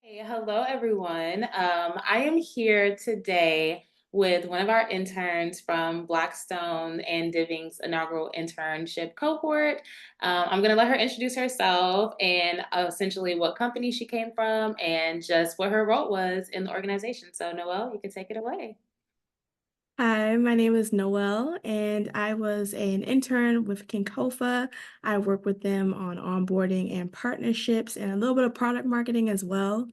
Hey, hello everyone. I am here today with one of our interns from Blackstone and DivInc's inaugural internship cohort. I'm going to let her introduce herself and essentially what company she came from and just what her role was in the organization. So, Noelle, you can take it away. Hi, my name is Noelle, and I was an intern with Kinkofa. I work with them on onboarding and partnerships and a little bit of product marketing as well.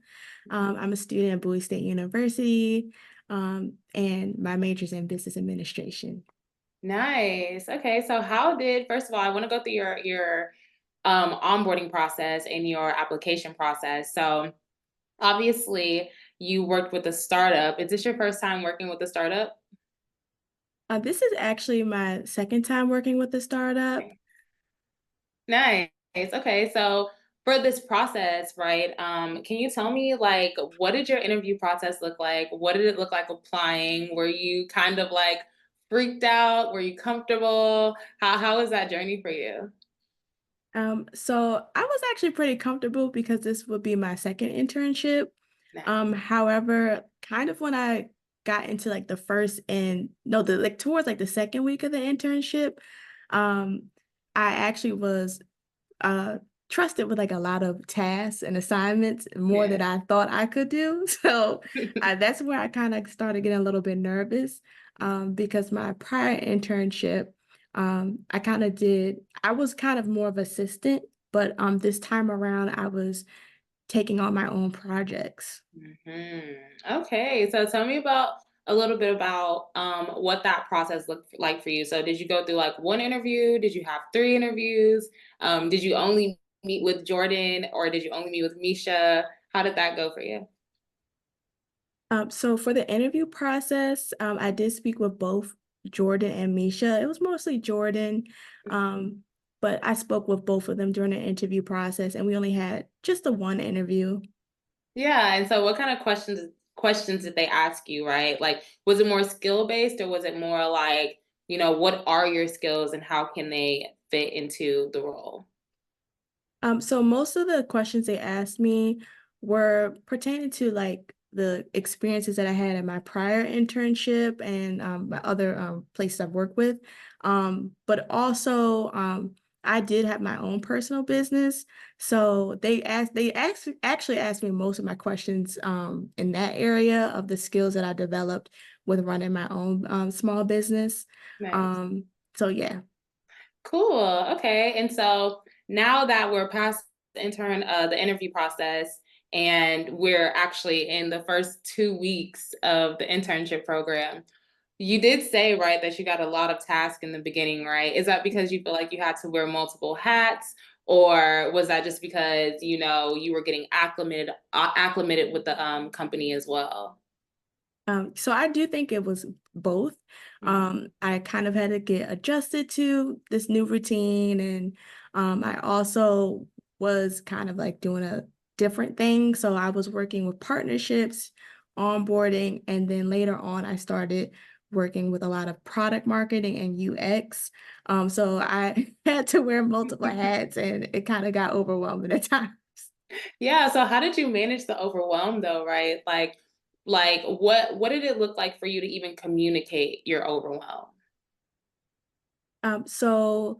I'm a student at Bowie State University, and my major is in business administration. Nice. Okay, so first of all, I want to go through your onboarding process and your application process. So, obviously, you worked with a startup. Is this your first time working with a startup? This is actually my second time working with a startup. Nice. Okay, so for this process, right, can you tell me like what did your interview process look like? What did it look like applying? Were you kind of like freaked out? Were you comfortable? How was that journey for you? So I was actually pretty comfortable because this would be my second internship. Nice. However, kind of when I got into like the first and no, the like towards like the second week of the internship, um, I actually was uh trusted with like a lot of tasks and assignments more Yeah. than I thought I could do. So that's where I kind of started getting a little bit nervous because my prior internship, I was kind of more of assistant, but this time around I was taking on my own projects. Okay, so tell me about a little bit about what that process looked like for you. So, did you go through like one interview? Did you have three interviews? Did you only meet with Jordan, or did you only meet with Misha? How did that go for you? So for the interview process, I did speak with both Jordan and Misha. It was mostly Jordan, um, but I spoke with both of them during the interview process, and we only had just the one interview. Yeah, and so what kind of questions did they ask you, right? Like, was it more skill based, or was it more like, what are your skills and how can they fit into the role? So most of the questions they asked me were pertaining to like the experiences that I had in my prior internship and my other places I've worked with. But also I did have my own personal business. So actually asked me most of my questions in that area of the skills that I developed with running my own small business. Nice. Um, so yeah. Cool. Okay. And so now that we're past the interview process, and we're actually in the first 2 weeks of the internship program, you did say, right, that you got a lot of tasks in the beginning, right? Is that because you feel like you had to wear multiple hats, or was that just because you were getting acclimated with the company as well? So I do think it was both. Mhm. I kind of had to get adjusted to this new routine, and I also was kind of like doing a different thing. So I was working with partnerships, onboarding, and then later on, I started working with a lot of product marketing and UX. So I had to wear multiple hats, and it kind of got overwhelming at times. Yeah, so how did you manage the overwhelm though, right? Like what did it look like for you to even communicate your overwhelm? So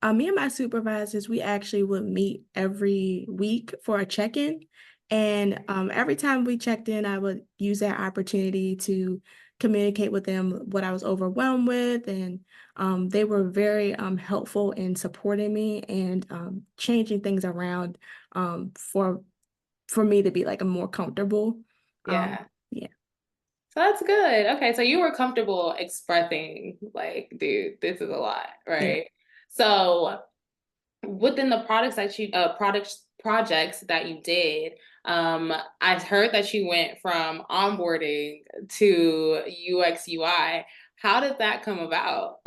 me and my supervisors, we actually would meet every week for a check-in. And every time we checked in, I would use that opportunity to communicate with them what I was overwhelmed with. And they were very helpful in supporting me and changing things around for me to be like a more comfortable. Um, Yeah. yeah. So that's good. Okay, so you were comfortable expressing like, dude, this is a lot, Yeah. right? So within the projects that you did, I heard that you went from onboarding to UX UI. How did that come about?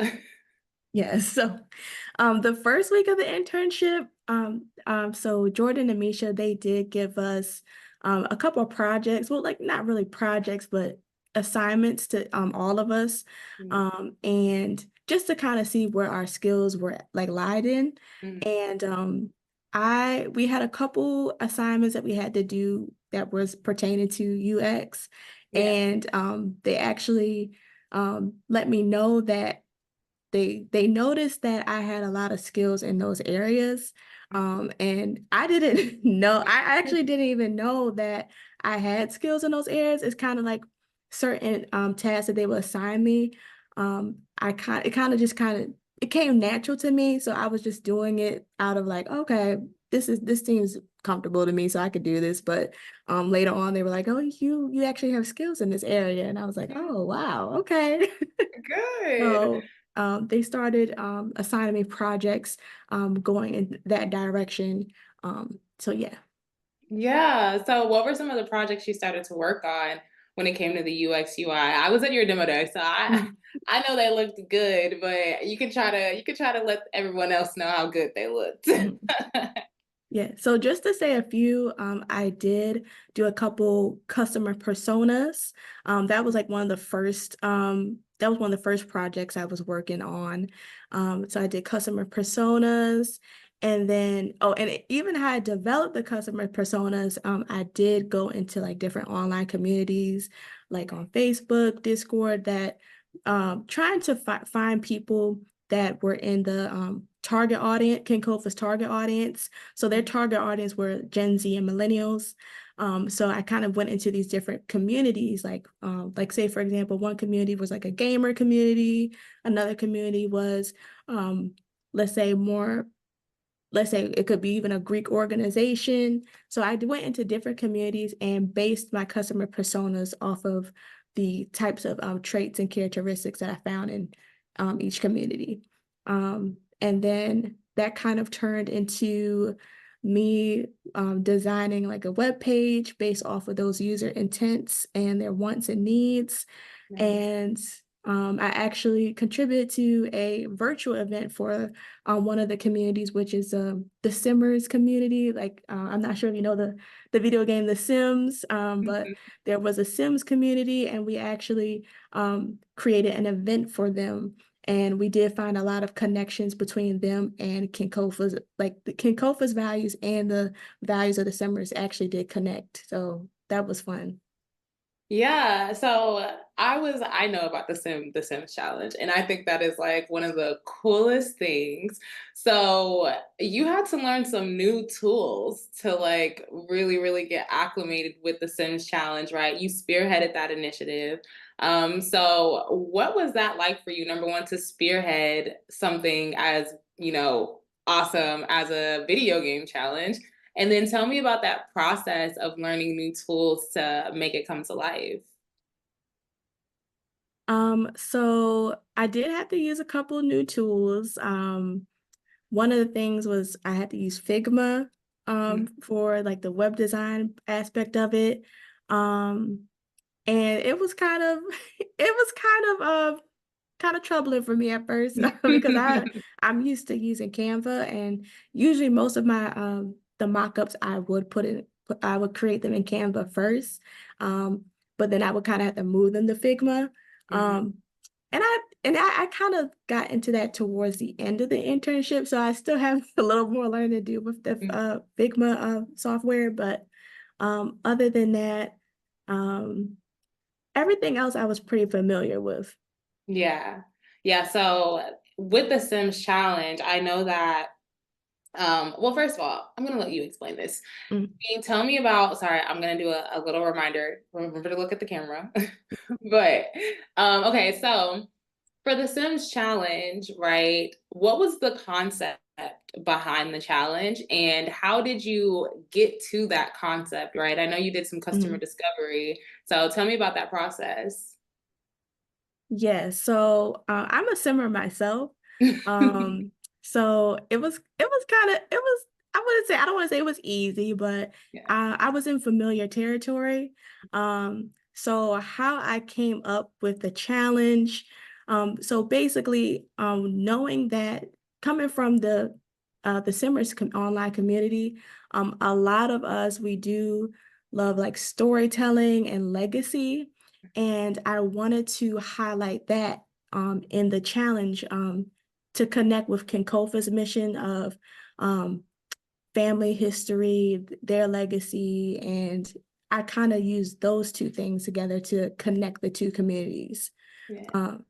Yes. So, the first week of the internship, so Jordan and Misha, they did give us a couple of projects. Well, like not really projects, but assignments to all of us, Mhm. and just to kind of see where our skills were like lied in. Mhm. And we had a couple assignments that we had to do that was pertaining to UX, Yeah. and they actually let me know that they noticed that I had a lot of skills in those areas. And I didn't know, I actually didn't even know that I had skills in those areas. It's kind of like certain tasks that they would assign me. It came natural to me. So I was just doing it out of like, okay, this seems comfortable to me, so I could do this. But later on they were like, oh, you actually have skills in this area. And I was like, oh wow, okay. Good. So they started assigning me projects going in that direction. So yeah. Yeah. So what were some of the projects you started to work on when it came to the UX UI? I was at your demo day, so I Mhm. I know they looked good, but you can try to let everyone else know how good they looked. Mhm. Yeah. So just to say a few, I did do a couple customer personas. That was like one of the first, that was one of the first projects I was working on. So I did customer personas, and then, oh, and even how I developed the customer personas, I did go into like different online communities, like on Facebook, Discord, that trying to find people that were in the target audience, Kinkofa's target audience. So their target audience were Gen Z and millennials. So I kind of went into these different communities, like say, for example, one community was like a gamer community, another community was, um, let's say more, let's say it could be even a Greek organization. So I went into different communities and based my customer personas off of the types of traits and characteristics that I found in each community. And then that kind of turned into me designing like a web page based off of those user intents and their wants and needs. Nice. And I actually contributed to a virtual event for one of the communities, which is the Simmers community. Like I'm not sure if you know the video game The Sims, but Mhm. there was a Sims community, and we actually created an event for them. And we did find a lot of connections between them and Kinkofa's, like the Kinkofa's values and the values of the Simmers actually did connect. So that was fun. Yeah, so I know about the Sims challenge, and I think that is like one of the coolest things. So you had to learn some new tools to like really get acclimated with the Sims challenge, right? You spearheaded that initiative. So what was that like for you? Number one, to spearhead something as, awesome as a video game challenge. And then tell me about that process of learning new tools to make it come to life. So I did have to use a couple of new tools. One of the things was I had to use Figma Mm, for like the web design aspect of it. Um, and it was kind of it was kind of troubling for me at first because I'm used to using Canva, and usually most of my the mock-ups I would create them in Canva first. But then I would kind of have to move them to Figma. mhm, Um, I kind of got into that towards the end of the internship, so I still have a little more learning to do with the mm. Figma software. But other than that, um, everything else I was pretty familiar with. Yeah. Yeah. So with the Sims challenge, I know that, well, first of all, I'm going to let you explain this. Mm. Can you tell me about, sorry, I'm going to do a little reminder. Remember to look at the camera. But, okay. So, for the Sims challenge, right? What was the concept behind the challenge and how did you get to that concept, right? I know you did some customer Mhm. discovery. So tell me about that process. Yeah, so I'm a simmer myself. Um, so it was kind of it was I wouldn't say I don't want to say it was easy, but Yeah. I was in familiar territory. So how I came up with the challenge, so basically, knowing that coming from the Simmers online community, a lot of us we do love like storytelling and legacy. And I wanted to highlight that in the challenge to connect with Kinkofa's mission of um, family history, their legacy, and I kind of use those two things together to connect the two communities. Yeah. Um,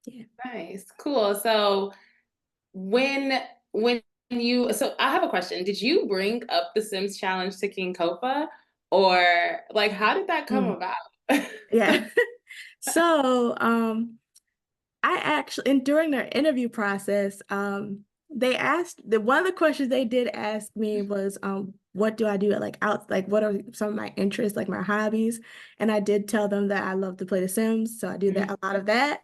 yeah. Nice. Cool. So when so I have a question. Did you bring up the Sims challenge to King Kofa, or like how did that come Mm, about? yeah. So, I actually, and during their interview process, they asked one of the questions they did ask me was, what do I do like out, like what are some of my interests, like my hobbies? And I did tell them that I love to play The Sims, so I do that Mhm. a lot of that.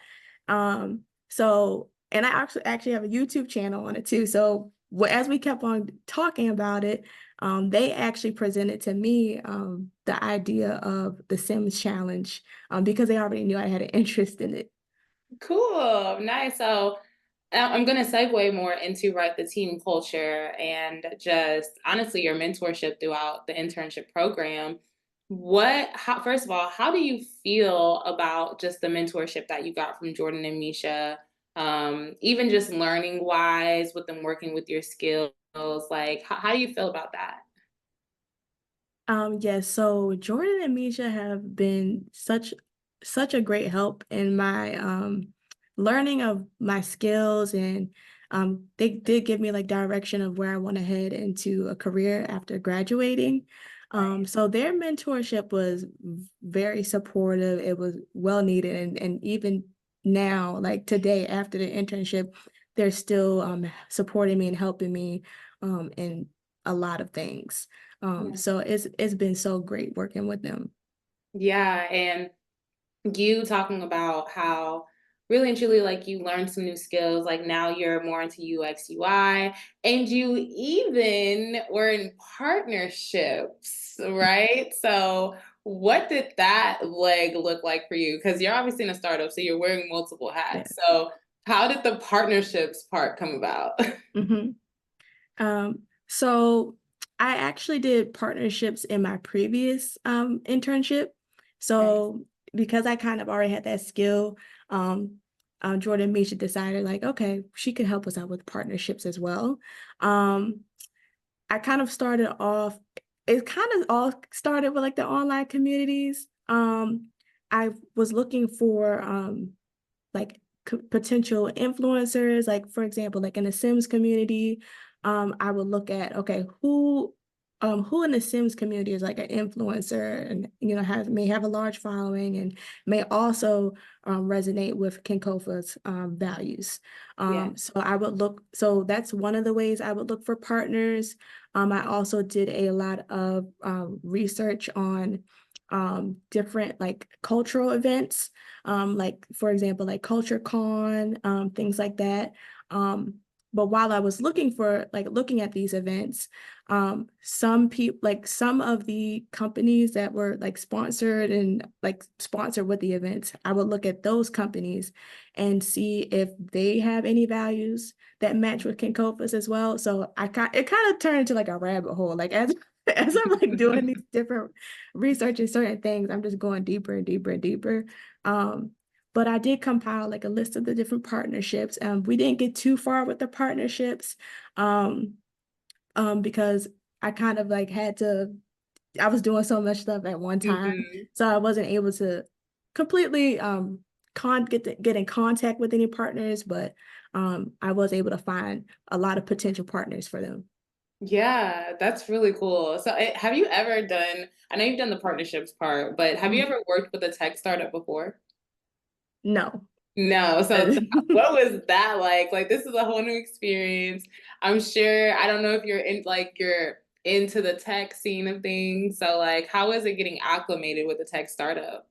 So, and I actually have a YouTube channel on it too. So, as we kept on talking about it, they actually presented to me the idea of the Sims challenge because they already knew I had an interest in it. Cool. Nice. So I'm going to segue more into right the team culture and just honestly your mentorship throughout the internship program. First of all, how do you feel about just the mentorship that you got from Jordan and Misha? Even just learning wise with them working with your skills, like how do you feel about that? Yes, so Jordan and Misha have been such a great help in my learning of my skills, and they did give me like direction of where I want to head into a career after graduating. Right. So their mentorship was very supportive. It was well needed, and even now, like today after the internship, they're still supporting me and helping me in a lot of things. So it's been so great working with them. Yeah, and you talking about how really and truly like you learned some new skills, like now you're more into UX UI, and you even were in partnerships, right? So what did that leg look like for you? Because you're obviously in a startup, so you're wearing multiple Yeah. hats. So how did the partnerships part come about? hmm so I actually did partnerships in my previous internship. Nice. So because I kind of already had that skill, Jordan and Misha decided like, okay, she could help us out with partnerships as well. Um, I kind of started off, it kind of all started with like the online communities. I was looking for like potential influencers, like for example, like in the Sims community, I would look at, okay, who in the Sims community is like an influencer and may have a large following and may also resonate with Kinkofa's values. Yeah. So I would look, so that's one of the ways I would look for partners. I also did a lot of research on different like cultural events, like for example, like Culture Con, things like that. But while I was looking at these events, some people, like some of the companies that were like sponsored and like sponsored with the events, I would look at those companies and see if they have any values that match with Kinkofa's as well. So it kind of turned into like a rabbit hole. Like as as I'm like doing these different researching certain things, I'm just going deeper and deeper and deeper. Um, but I did compile like a list of the different partnerships. We didn't get too far with the partnerships um, because I kind of like I was doing so much stuff at one time. Mhm. So I wasn't able to completely get in contact with any partners, but I was able to find a lot of potential partners for them. Yeah, that's really cool. So, have you ever done, I know you've done the partnerships part, but have you Mhm. ever worked with a tech startup before? No. No. So, what was that like? Like, this is a whole new experience. I'm sure, I don't know if you're into the tech scene of things. So, like, how is it getting acclimated with a tech startup?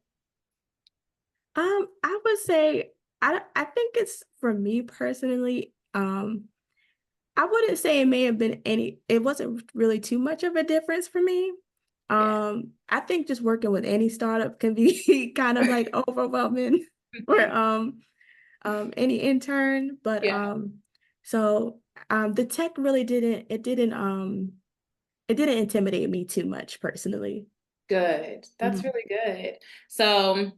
I would say I think it's for me personally. I wouldn't say it may have been it wasn't really too much of a difference for me. Yeah. I think just working with any startup can be kind of like overwhelming for any intern, but Yeah. so the tech really it didn't intimidate me too much personally. Good. That's Mhm. really good. So,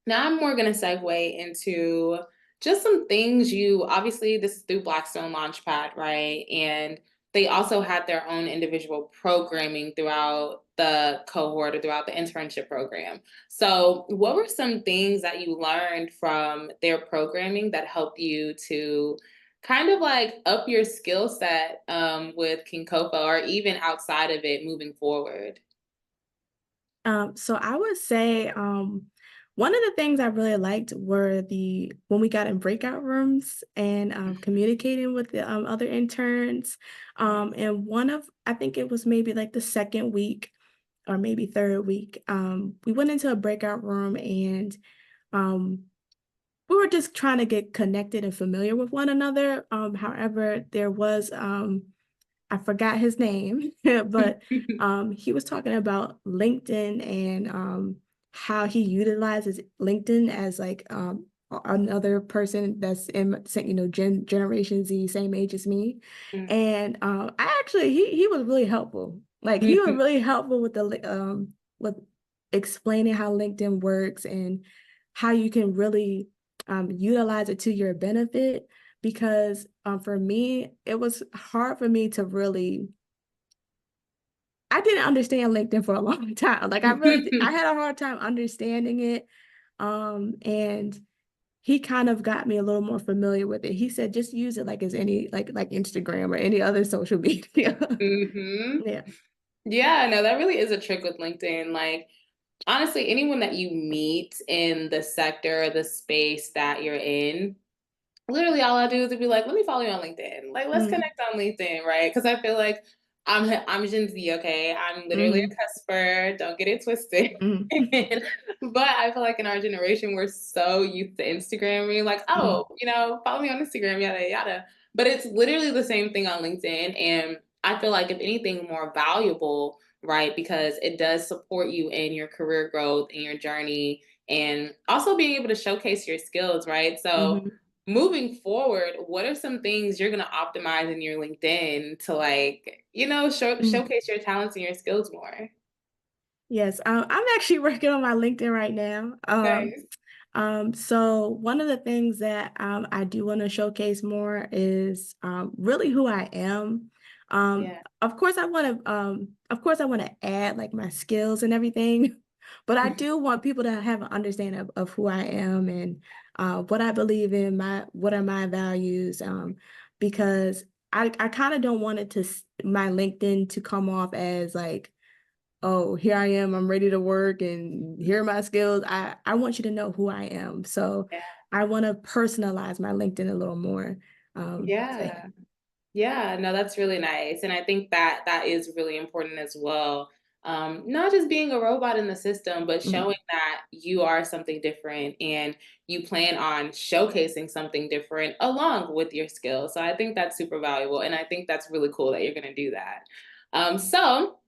now I'm more going to segue into just some things you obviously this is through Blackstone Launchpad, right? And they also had their own individual programming throughout the cohort or throughout the internship program. So, what were some things that you learned from their programming that helped you to kind of like up your skill set with Kinkofa or even outside of it moving forward? So I would say one of the things I really liked were the when we got in breakout rooms and communicating with the other interns. And one of I think it was maybe like the second week or maybe third week. We went into a breakout room and um, we were just trying to get connected and familiar with one another. However, there was I forgot his name, but he was talking about LinkedIn and how he utilizes LinkedIn as like another person that's in Generation Z, same age as me. And I actually he was really helpful. Like he was really helpful with the with explaining how LinkedIn works and how you can really utilize it to your benefit because for me, it was hard for me to really. I didn't understand LinkedIn for a long time. Like I had a hard time understanding it. And he kind of got me a little more familiar with it. He said, just use it like as any like Instagram or any other social media. Hmm. Yeah. Yeah, no, that really is a trick with LinkedIn. Like, honestly, anyone that you meet in the sector, the space that you're in, literally all I do is to be like, let me follow you on LinkedIn. Like, let's Mm-hmm. connect on LinkedIn, right? Because I feel like I'm Gen Z, okay? I'm literally a Mm-hmm. cusper. Don't get it twisted. Mm-hmm. But I feel like in our generation, we're so used to Instagram. Like, oh, follow me on Instagram, yada yada. But it's literally the same thing on LinkedIn, and I feel like if anything, more valuable, right? Because it does support you in your career growth and your journey, and also being able to showcase your skills, right? So Mm-hmm. moving forward, what are some things you're going to optimize in your LinkedIn to like, Mm-hmm. showcase your talents and your skills more? Yes, I'm actually working on my LinkedIn right now. Nice. So one of the things that I do want to showcase more is really who I am. Yeah. Of course I want to add like my skills and everything, but I do want people to have an understanding of who I am and what I believe in, what are my values, because I kind of don't want it my LinkedIn to come off as like, oh, here I am, I'm ready to work and here are my skills. I want you to know who I am. So Yeah. I want to personalize my LinkedIn a little more. So yeah. Yeah. Yeah, no, that's really nice. And I think that that is really important as well. Not just being a robot in the system, but Mhm. showing that you are something different and you plan on showcasing something different along with your skills. So I think that's super valuable. And I think that's really cool that you're going to do that. So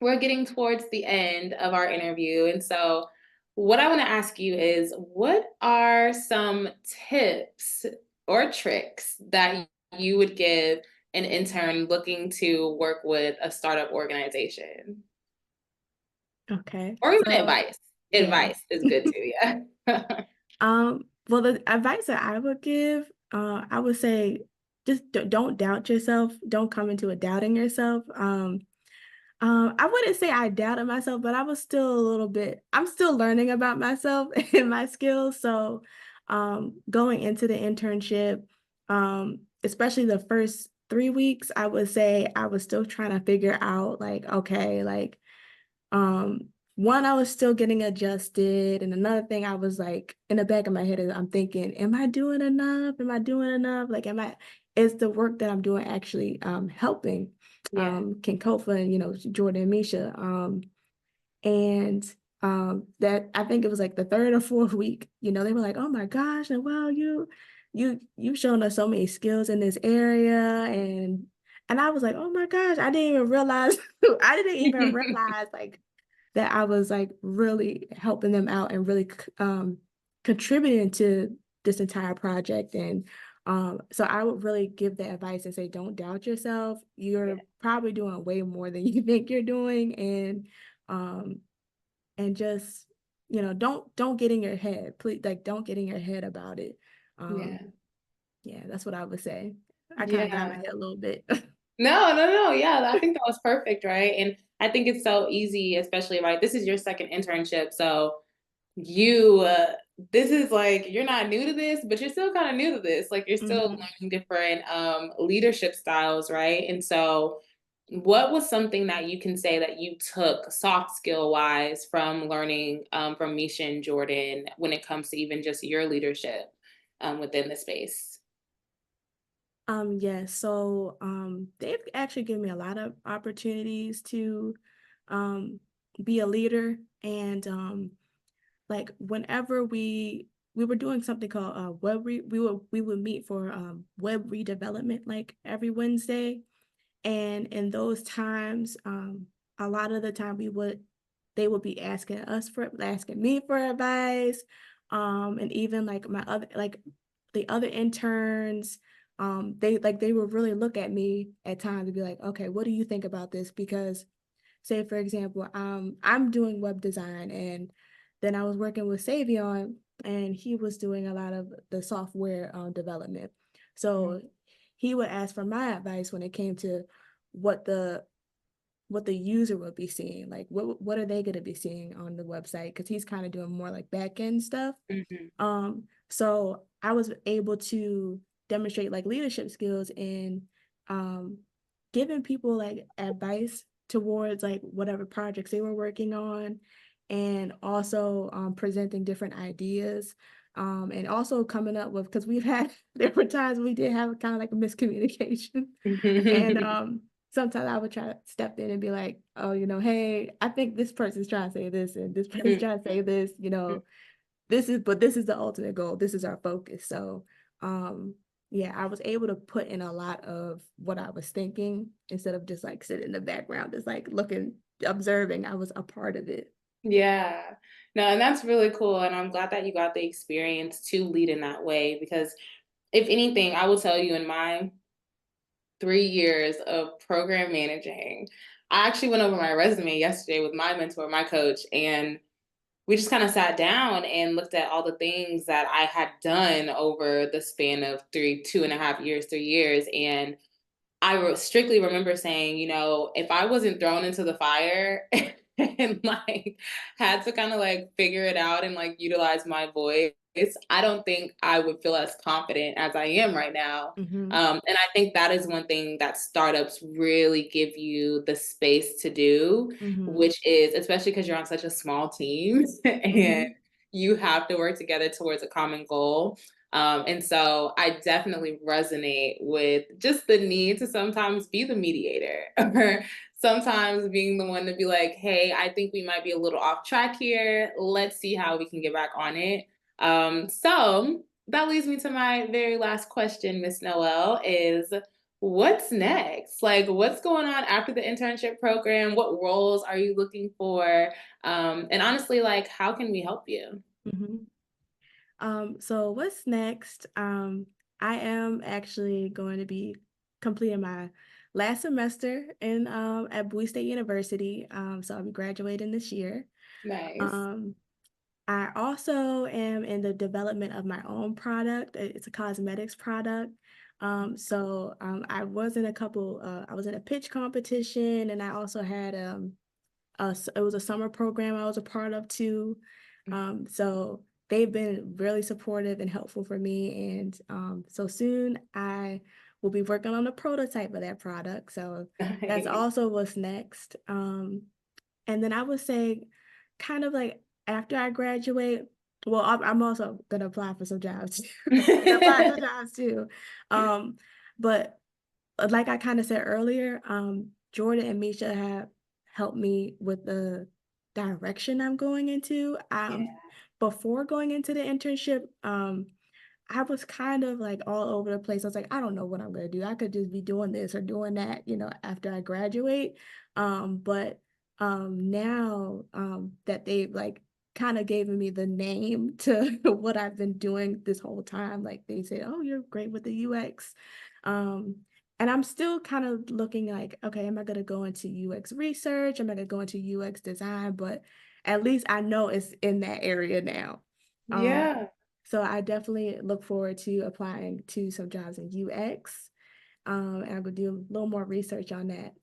we're getting towards the end of our interview. And so, what I want to ask you is what are some tips or tricks that you would give an intern looking to work with a startup organization? Okay. Or even So advice. yeah. Advice is good too, yeah. Well, the advice that I would give, I would say just don't doubt yourself. Don't come into it doubting yourself. I wouldn't say I doubted myself, but I was still a little bit, I'm still learning about myself and my skills. So, going into the internship, especially the first 3 weeks, I would say I was still trying to figure out like, okay, like, um, one, I was still getting adjusted. And another thing I was like in the back of my head is I'm thinking, am I doing enough? Am I doing enough? Like, is the work that I'm doing actually helping Yeah. Kinkofa and Jordan and Misha? And that I think it was like the third or fourth week, they were like, oh my gosh, and well, you've shown us so many skills in this area. And I was like, oh my gosh, I didn't even realize I didn't even realize like that I was like really helping them out and really contributing to this entire project. And so I would really give the advice and say, don't doubt yourself. Yeah. You're probably doing way more than you think you're doing. Um, and just, don't get in your head. Please, like, don't get in your head about it. Yeah. Yeah, that's what I would say. I kind of got in my Yeah. head a little bit. No. Yeah, I think that was perfect, right? And I think it's so easy, especially right. This is your second internship, so you this is like you're not new to this, but you're still kind of new to this. Like you're still Hmm. learning different leadership styles, right? And so what was something that you can say that you took soft skill wise from learning from Misha and Jordan when it comes to even just your leadership within the space? Yeah, so they've actually given me a lot of opportunities to um be a leader, and like whenever we were doing something called we would meet for web redevelopment like every Wednesday. And in those times, a lot of the time they would be asking me for advice. And even like the other interns, they would really look at me at times and be like, okay, what do you think about this? Because say for example, I'm doing web design, and then I was working with Savion, and he was doing a lot of the software development. So he would ask for my advice when it came to what the what the user would be seeing, like what are they going to be seeing on the website, because he's kind of doing more like back end stuff. Mhm. So I was able to demonstrate like leadership skills in um, giving people like advice towards like whatever projects they were working on, and also presenting different ideas, and also coming up with, because we've had there were times we did have kind of like a miscommunication. And sometimes I would try to step in and be like, oh, hey, I think this person's trying to say this, and this person's trying to say this, this is the ultimate goal. This is our focus. So, yeah, I was able to put in a lot of what I was thinking instead of just like sitting in the background, just like looking, observing. I was a part of it. Yeah. No, and that's really cool. And I'm glad that you got the experience to lead in that way because if anything, I will tell you in my 3 years of program managing, I actually went over my resume yesterday with my mentor, my coach, and we just kind of sat down and looked at all the things that I had done over the span of 2.5 years, 3 years. And strictly remember saying, if I wasn't thrown into the fire and like had to kind of like figure it out and like utilize my voice, I don't think I would feel as confident as I am right now. Hmm. And I think that is one thing that startups really give you the space to do, Hmm. which is especially because you're on such a small team and Hmm. you have to work together towards a common goal. And so I definitely resonate with just the need to sometimes be the mediator or sometimes being the one to be like, hey, I think we might be a little off track here. Let's see how we can get back on it. So that leads me to my very last question, Miss Noelle, is what's next? Like, what's going on after the internship program? What roles are you looking for? And honestly, like, how can we help you? Hmm. So what's next? I am actually going to be completing my last semester in at Bowie State University. So I'll be graduating this year. Nice. Um, I also am in the development of my own product. It's a cosmetics product. I was in a pitch competition, and I also had it was a summer program I was a part of too. So they've been really supportive and helpful for me. And so soon I will be working on a prototype of that product. So that's Nice. also what's next. And then I would say, kind of like after I graduate, well, I'm also gonna apply for some jobs. Gonna apply for jobs too. Um, but like I kind of said earlier, Jordan and Misha have helped me with the direction I'm going into. Yeah. Before going into the internship, I was kind of like all over the place. I was like, I don't know what I'm gonna do. I could just be doing this or doing that, after I graduate. But now that they've like kind of given me the name to what I've been doing this whole time, like they say, oh, you're great with the UX. Um, and I'm still kind of looking like, okay, am I gonna go into UX research? Am I gonna go into UX design? But at least I know it's in that area now. Um, Yeah. so I definitely look forward to applying to some jobs in UX. And I'll go do a little more research on that.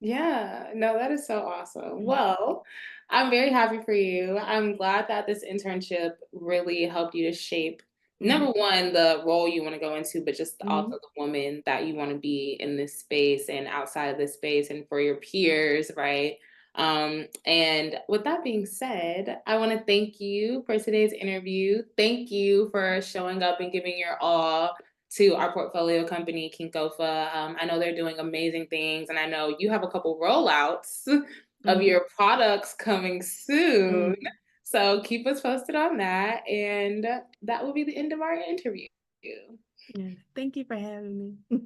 Yeah, no, that is so awesome. Mm, Well, I'm very happy for you. I'm glad that this internship really helped you to shape, number mhm, one, the role you want to go into, but just also mhm, the woman that you want to be in this space and outside of this space and for your peers, right? And with that being said, I want to thank you for today's interview. Thank you for showing up and giving your all to our portfolio company, Kinkofa. I know they're doing amazing things, and I know you have a couple rollouts of mhm, your products coming soon. mhm. So keep us posted on that. And that will be the end of our interview. Yeah. Thank you for having me.